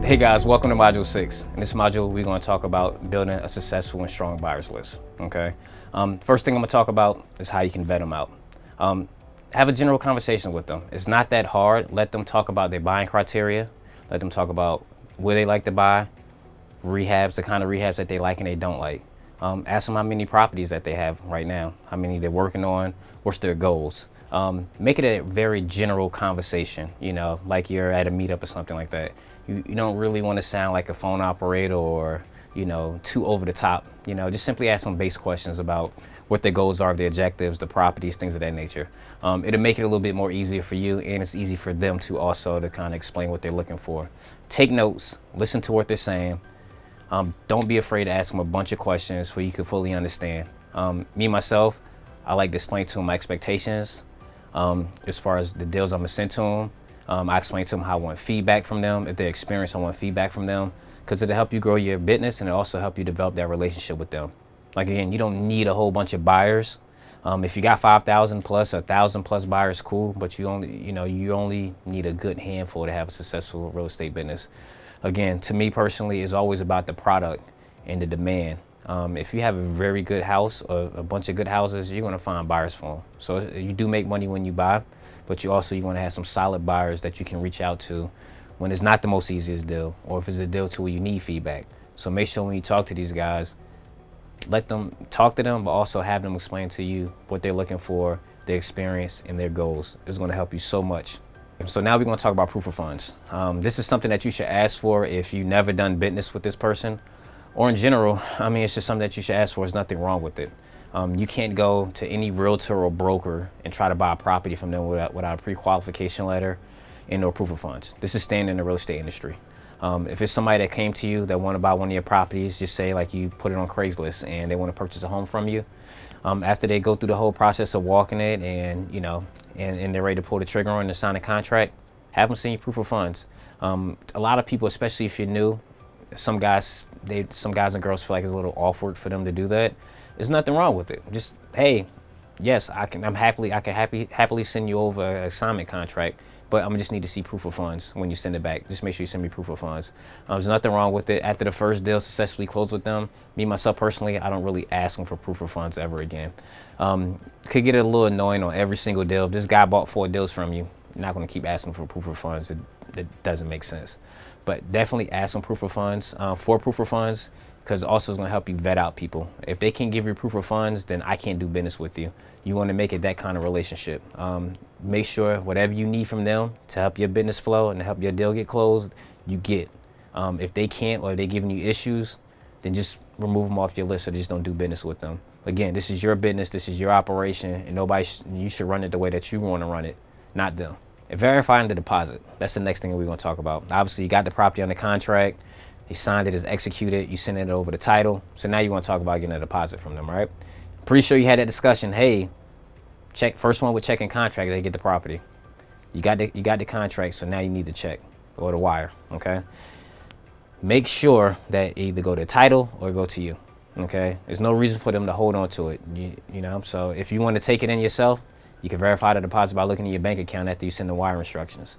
Hey guys, welcome to Module 6. In this module, we're going to talk about building a successful and strong buyers list, okay? First thing I'm going to talk about is how you can vet them out. Have a general conversation with them. It's not that hard. Let them talk about their buying criteria. Let them talk about where they like to buy, rehabs, the kind of rehabs that they like and they don't like. Ask them how many properties that they have right now, how many they're working on, what's their goals. Make it a very general conversation, like you're at a meetup or something like that. You don't really want to sound like a phone operator or, too over the top. Just simply ask them basic questions about what their goals are, their objectives, the properties, things of that nature. It'll make it a little bit more easier for you, and it's easy for them to also to kind of explain what they're looking for. Take notes, listen to what they're saying. Don't be afraid to ask them a bunch of questions where you can fully understand. Me, myself, I like to explain to them my expectations as far as the deals I'm gonna send to them. I explain to them how I want feedback from them. If they're experienced, I want feedback from them because it'll help you grow your business and it'll also help you develop that relationship with them. Like again, you don't need a whole bunch of buyers. If you got 5,000 plus, 1,000 plus buyers, cool. But you only need a good handful to have a successful real estate business. Again, to me personally, it's always about the product and the demand. If you have a very good house or a bunch of good houses, you're gonna find buyers for them. So you do make money when you buy, but you want to have some solid buyers that you can reach out to when it's not the most easiest deal, or if it's a deal to where you need feedback. So make sure when you talk to these guys, let them talk to them, but also have them explain to you what they're looking for, their experience, and their goals. It's gonna help you so much. So now we're gonna talk about proof of funds. This is something that you should ask for if you've never done business with this person, or in general. It's just something that you should ask for. There's nothing wrong with it. You can't go to any realtor or broker and try to buy a property from them without a pre-qualification letter and no proof of funds. This is standard in the real estate industry. If it's somebody that came to you that want to buy one of your properties, just say like you put it on Craigslist and they want to purchase a home from you. After they go through the whole process of walking it and they're ready to pull the trigger on and sign a contract, have them send you proof of funds. A lot of people, especially if you're new, some guys and girls feel like it's a little awkward for them to do that. There's nothing wrong with it. Just, hey, yes, I can happily send you over an assignment contract, but I'm just need to see proof of funds when you send it back. Just make sure you send me proof of funds. There's nothing wrong with it. After the first deal successfully closed with them, me, myself personally, I don't really ask them for proof of funds ever again. Could get a little annoying on every single deal. If this guy bought 4 deals from you, you're not gonna keep asking for proof of funds. It doesn't make sense. But definitely ask them proof of funds, for proof of funds, because also it's gonna help you vet out people. If they can't give you proof of funds, then I can't do business with you. You wanna make it that kind of relationship. Make sure whatever you need from them to help your business flow and to help your deal get closed, you get. If they can't or they're giving you issues, then just remove them off your list or just don't do business with them. Again, this is your business, this is your operation, and you should run it the way that you wanna run it, not them. And verifying the deposit, that's the next thing that we're gonna talk about. Obviously, you got the property under contract, they signed it, it's executed, you send it over the title. So now you wanna talk about getting a deposit from them, right? Pretty sure you had that discussion, hey, first one with check and contract, they get the property. You got the contract, so now you need the check or the wire, okay? Make sure that either go to title or go to you, okay? There's no reason for them to hold on to it, so if you wanna take it in yourself, you can verify the deposit by looking at your bank account after you send the wire instructions.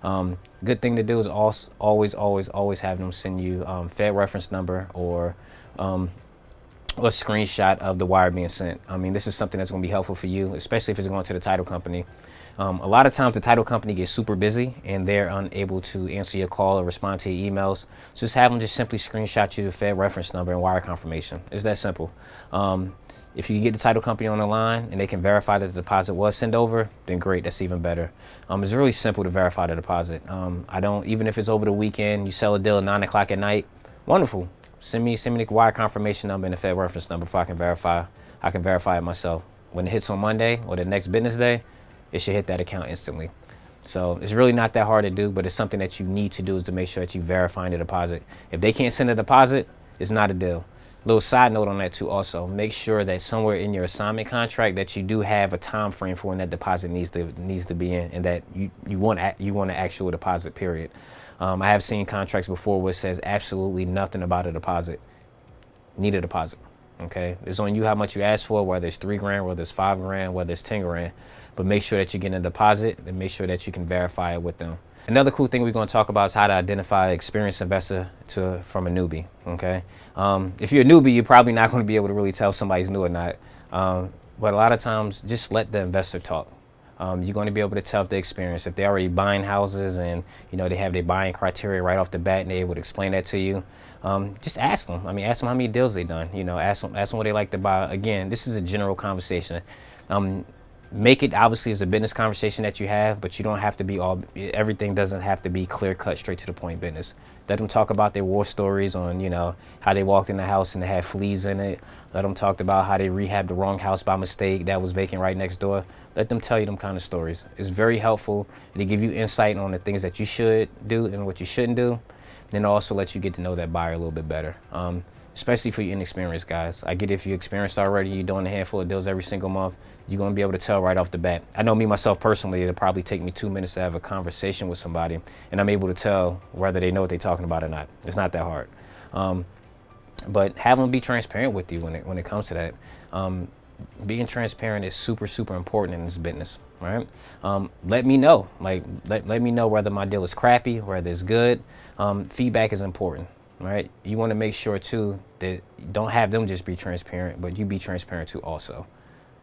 Good thing to do is always have them send you Fed reference number or a screenshot of the wire being sent. This is something that's going to be helpful for you, especially if it's going to the title company. A lot of times the title company gets super busy and they're unable to answer your call or respond to your emails. So just have them just simply screenshot you the Fed reference number and wire confirmation. It's that simple. If you can get the title company on the line and they can verify that the deposit was sent over, then great, that's even better. It's really simple to verify the deposit. Even if it's over the weekend, you sell a deal at 9 o'clock at night, wonderful. Send me the wire confirmation number and the Fed reference number before I can verify it myself. When it hits on Monday or the next business day, it should hit that account instantly. So it's really not that hard to do, but it's something that you need to do is to make sure that you verify the deposit. If they can't send a deposit, it's not a deal. Little side note on that too also, make sure that somewhere in your assignment contract that you do have a time frame for when that deposit needs to be in, and that you want an actual deposit period. I have seen contracts before where it says absolutely nothing about a deposit. Need a deposit, okay? It's on you how much you ask for, whether it's $3 grand, whether it's $5 grand, whether it's $10 grand, but make sure that you're getting a deposit and make sure that you can verify it with them. Another cool thing we're going to talk about is how to identify an experienced investor from a newbie. Okay, if you're a newbie, you're probably not going to be able to really tell if somebody's new or not. But a lot of times, just let the investor talk. You're going to be able to tell if they're experienced, if they're already buying houses and they have their buying criteria right off the bat, and they're able to explain that to you. Just ask them. I mean, ask them how many deals they've done. Ask them what they like to buy. Again, this is a general conversation. Make it obviously as a business conversation that you have, but you don't have to be everything doesn't have to be clear cut, straight to the point business. Let them talk about their war stories on, how they walked in the house and they had fleas in it. Let them talk about how they rehabbed the wrong house by mistake that was vacant right next door. Let them tell you them kind of stories. It's very helpful. They give you insight on the things that you should do and what you shouldn't do. Then also let you get to know that buyer a little bit better. Especially for you inexperienced guys. I get if you're experienced already, you're doing a handful of deals every single month, you're gonna be able to tell right off the bat. I know me, myself personally, it'll probably take me 2 minutes to have a conversation with somebody, and I'm able to tell whether they know what they're talking about or not. It's not that hard. But have them be transparent with you when it comes to that. Being transparent is super, super important in this business, right? Let me know, let me know whether my deal is crappy, whether it's good. Feedback is important. Right? You want to make sure too that you don't have them just be transparent, but you be transparent too also.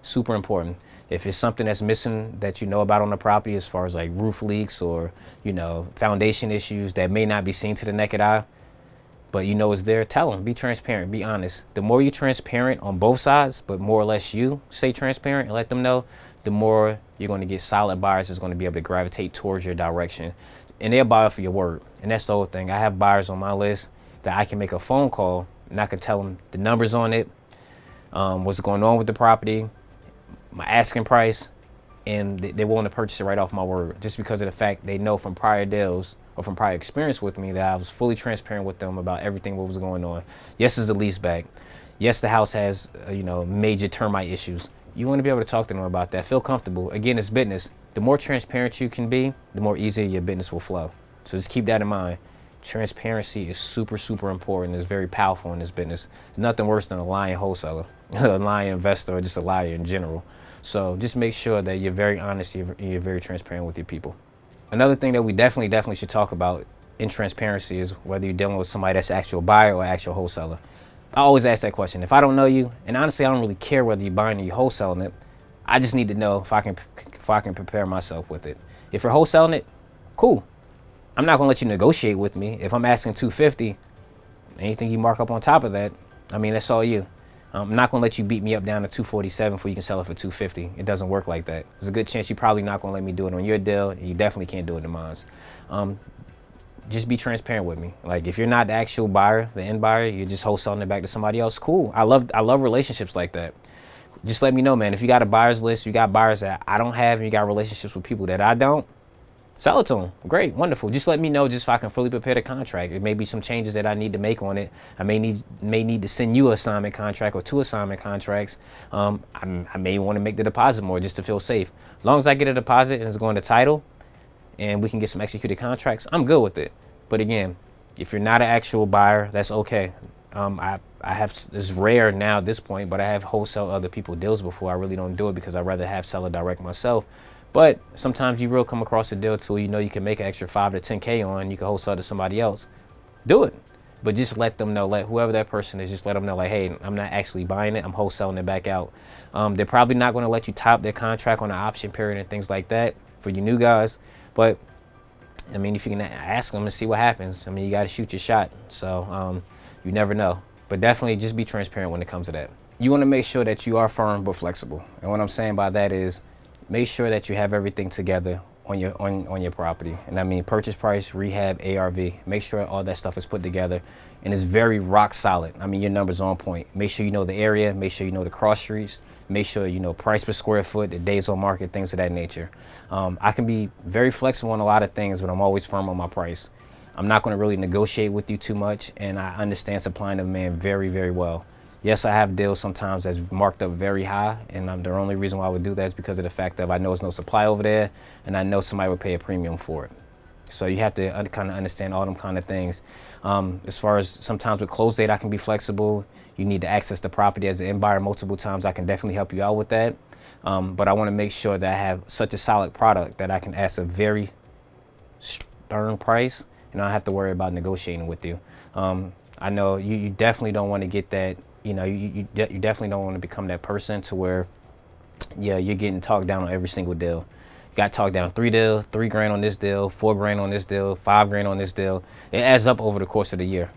Super important. If it's something that's missing that you know about on the property, as far as like roof leaks or foundation issues that may not be seen to the naked eye, but it's there, tell them. Be transparent. Be honest. The more you're transparent on both sides, but more or less you stay transparent and let them know, the more you're going to get solid buyers that's going to be able to gravitate towards your direction, and they'll buy for your word. And that's the whole thing. I have buyers on my list that I can make a phone call and I can tell them the numbers on it, what's going on with the property, my asking price, and they want to purchase it right off my word, just because of the fact they know from prior deals or from prior experience with me that I was fully transparent with them about everything what was going on. Yes, it's a lease back. Yes, the house has major termite issues. You want to be able to talk to them about that. Feel comfortable. Again, it's business. The more transparent you can be, the more easier your business will flow. So just keep that in mind. Transparency is super, super important. It's very powerful in this business. There's nothing worse than a lying wholesaler, a lying investor, or just a liar in general. So just make sure that you're very honest, you're very transparent with your people. Another thing that we definitely should talk about in transparency is whether you're dealing with somebody that's actual buyer or actual wholesaler. I always ask that question. If I don't know you, and honestly, I don't really care whether you're buying or you're wholesaling it, I just need to know if I can prepare myself with it. If you're wholesaling it, cool. I'm not gonna let you negotiate with me. If I'm asking $250, anything you mark up on top of that, I mean, that's all you. I'm not gonna let you beat me up down to $247 before you can sell it for $250. It doesn't work like that. There's a good chance you're probably not gonna let me do it on your deal, and you definitely can't do it in mine. Just be transparent with me. Like, if you're not the actual buyer, the end buyer, you're just wholesaling it back to somebody else, cool. I love relationships like that. Just let me know, man. If you got a buyer's list, you got buyers that I don't have, and you got relationships with people that I don't, sell it to them. Great, wonderful. Just let me know just so I can fully prepare the contract. It may be some changes that I need to make on it. I may need to send you an assignment contract or 2 assignment contracts. I may want to make the deposit more just to feel safe. As long as I get a deposit and it's going to title and we can get some executed contracts, I'm good with it. But again, if you're not an actual buyer, that's okay. I have, it's rare now at this point, but I have wholesale other people deals before. I really don't do it because I'd rather have seller direct myself. But sometimes you will come across a deal too, you can make an extra 5 to 10K on, you can wholesale to somebody else. Do it. But just let them know, let whoever that person is, just let them know, like, hey, I'm not actually buying it, I'm wholesaling it back out. They're probably not going to let you top their contract on an option period and things like that for you new guys. But I mean, if you can ask them and see what happens, I mean, you got to shoot your shot. So you never know. But definitely just be transparent when it comes to that. You want to make sure that you are firm but flexible. And what I'm saying by that is, make sure that you have everything together on your property. And I mean purchase price, rehab, ARV. Make sure all that stuff is put together and it's very rock solid. I mean, your numbers on point. Make sure you know the area, make sure you know the cross streets, make sure you know price per square foot, the days on market, things of that nature. I can be very flexible on a lot of things, but I'm always firm on my price. I'm not going to really negotiate with you too much, and I understand supply and demand very, very well. Yes, I have deals sometimes that's marked up very high, and the only reason why I would do that is because of the fact that I know there's no supply over there, and I know somebody would pay a premium for it. So you have to kind of understand all them kind of things. As far as sometimes with close date, I can be flexible. You need to access the property as an end buyer multiple times. I can definitely help you out with that. But I want to make sure that I have such a solid product that I can ask a very earned price, and I don't have to worry about negotiating with you. I know you definitely don't want to get that. You definitely don't want to become that person to where, yeah, you're getting talked down on every single deal. You got talked down 3 deals, 3 grand on this deal, 4 grand on this deal, 5 grand on this deal. It adds up over the course of the year.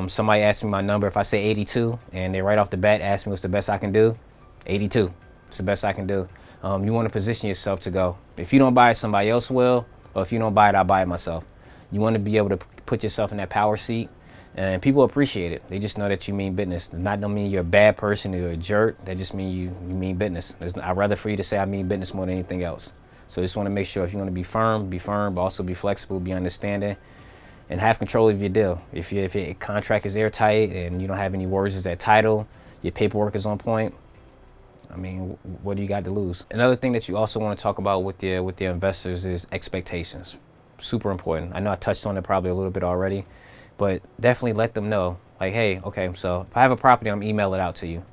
Somebody asked me my number. If I say 82 and they right off the bat ask me what's the best I can do, 82. It's the best I can do. You want to position yourself to go. If you don't buy it, somebody else will. Or if you don't buy it, I'll buy it myself. You want to be able to put yourself in that power seat. And people appreciate it. They just know that you mean business. Does not mean you're a bad person or you're a jerk. That just means you mean business. I'd rather for you to say I mean business more than anything else. So just want to make sure if you want to be firm, but also be flexible, be understanding, and have control of your deal. If your contract is airtight and you don't have any words as that title, your paperwork is on point, I mean, what do you got to lose? Another thing that you also want to talk about with your investors is expectations. Super important. I know I touched on it probably a little bit already, but definitely let them know, like, hey, okay, so if I have a property, I'm gonna email it out to you.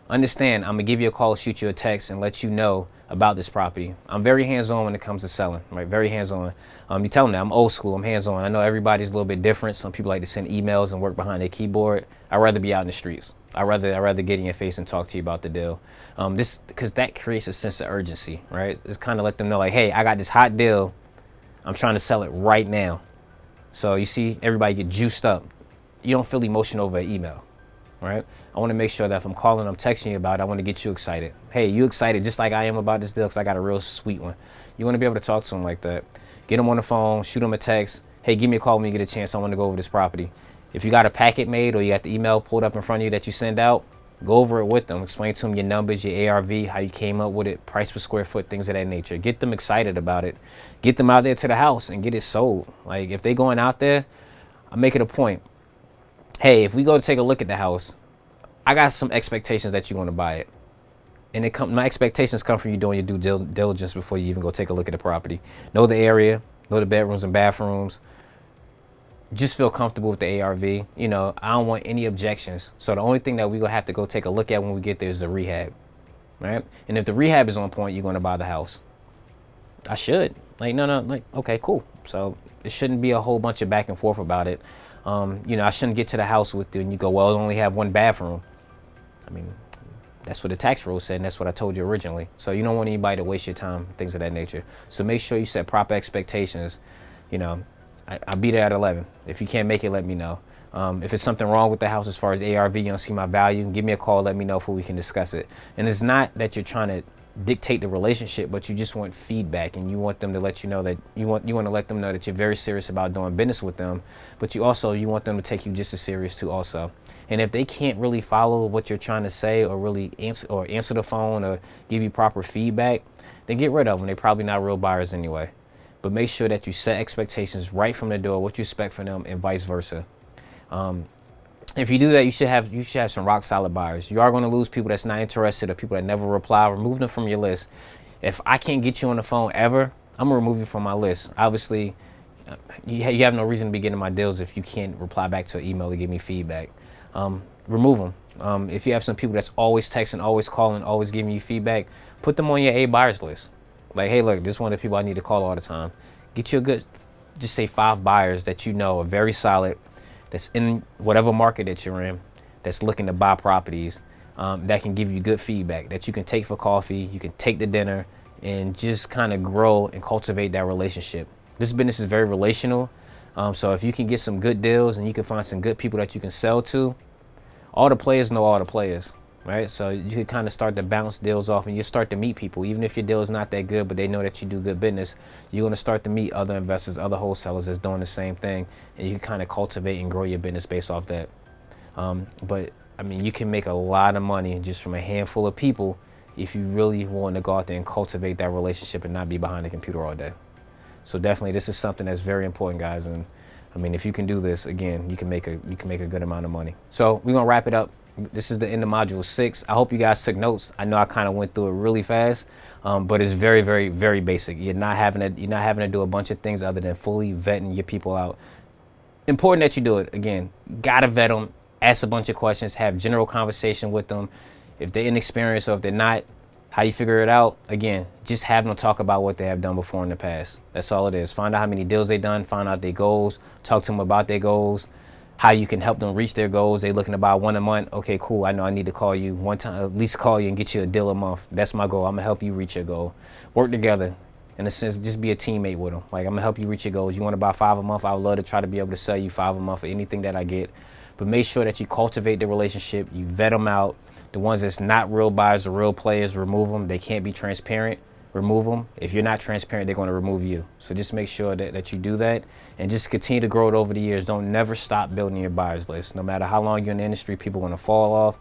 Understand, I'm gonna give you a call, shoot you a text, and let you know about this property. I'm very hands-on when it comes to selling, right? Very hands-on. You tell them that I'm old school, I'm hands-on. I know everybody's a little bit different. Some people like to send emails and work behind their keyboard. I'd rather be out in the streets. I'd rather get in your face and talk to you about the deal. Because that creates a sense of urgency, right? It's kind of let them know, like, hey, I got this hot deal. I'm trying to sell it right now. So you see everybody get juiced up. You don't feel emotion over an email, right? I want to make sure that if I'm calling, I'm texting you about it, I want to get you excited. Hey, you excited just like I am about this deal because I got a real sweet one. You want to be able to talk to them like that. Get them on the phone, shoot them a text. Hey, give me a call when you get a chance. I want to go over this property. If you got a packet made or you got the email pulled up in front of you that you send out, go over it with them. Explain to them your numbers, your ARV, how you came up with it, price per square foot, things of that nature. Get them excited about it. Get them out there to the house and get it sold. Like, if they going out there, I make it a point. Hey, if we go to take a look at the house, I got some expectations that you want to buy it. And my expectations come from you doing your due diligence before you even go take a look at the property. Know the area, know the bedrooms and bathrooms. Just feel comfortable with the ARV. You know, I don't want any objections. So the only thing that we're going to have to go take a look at when we get there is the rehab, right? And if the rehab is on point, you're going to buy the house. I should. Like, no, like, okay, cool. So it shouldn't be a whole bunch of back and forth about it. I shouldn't get to the house with you and you go, well, it only have one bathroom. I mean, that's what the tax rule said, and that's what I told you originally. So you don't want anybody to waste your time, things of that nature. So make sure you set proper expectations. You know, I'll be there at 11. If you can't make it, let me know. If it's something wrong with the house as far as ARV, you don't see my value, give me a call, let me know before we can discuss it. And it's not that you're trying to dictate the relationship, but you just want feedback, and you want them to let you know that you want to let them know that you're very serious about doing business with them, but you want them to take you just as serious too also. And if they can't really follow what you're trying to say or really answer the phone or give you proper feedback, then get rid of them. They're probably not real buyers anyway. But make sure that you set expectations right from the door, what you expect from them, and vice versa. If you do that, you should have some rock solid buyers. You are going to lose people that's not interested or people that never reply. Remove them from your list. If I can't get you on the phone ever, I'm gonna remove you from my list. Obviously, you have no reason to be getting my deals if you can't reply back to an email to give me feedback. Remove them. If you have some people that's always texting, always calling, always giving you feedback, put them on your A buyers list. Like, hey, look, this is one of the people I need to call all the time. Get you a good, just say 5 buyers that you know are very solid, that's in whatever market that you're in, that's looking to buy properties, that can give you good feedback, that you can take for coffee, you can take to dinner, and just kind of grow and cultivate that relationship. This business is very relational. So if you can get some good deals and you can find some good people that you can sell to, all the players know all the players, right? So you can kind of start to bounce deals off and you start to meet people. Even if your deal is not that good, but they know that you do good business, you're going to start to meet other investors, other wholesalers that's doing the same thing. And you can kind of cultivate and grow your business based off that. But I mean, you can make a lot of money just from a handful of people if you really want to go out there and cultivate that relationship and not be behind the computer all day. So definitely, this is something that's very important, guys. And I mean, if you can do this, again, you can make a good amount of money. So we're gonna wrap it up. This is the end of module 6. I hope you guys took notes. I know I kind of went through it really fast, but it's very, very, very basic. You're not having to do a bunch of things other than fully vetting your people out. Important that you do it. Again, gotta vet them. Ask a bunch of questions. Have general conversation with them. If they're inexperienced or if they're not How you figure it out? Again, just have them talk about what they have done before in the past. That's all it is. Find out how many deals they've done, find out their goals, talk to them about their goals, how you can help them reach their goals. They looking to buy one a month. Okay, cool. I know I need to call you one time, at least call you and get you a deal a month. That's my goal. I'm gonna help you reach your goal. Work together. In a sense, just be a teammate with them. Like, I'm gonna help you reach your goals. You wanna buy 5 a month? I would love to try to be able to sell you 5 a month for anything that I get. But make sure that you cultivate the relationship, you vet them out. The ones that's not real buyers or real players, remove them. They can't be transparent, remove them. If you're not transparent, they're gonna remove you. So just make sure that you do that and just continue to grow it over the years. Don't never stop building your buyers list. No matter how long you're in the industry, people are gonna fall off.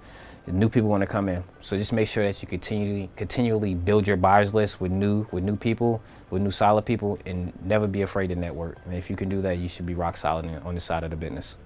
New people want to come in. So just make sure that you continually build your buyers list with new people, with new solid people, and never be afraid to network. And if you can do that, you should be rock solid on this side of the business.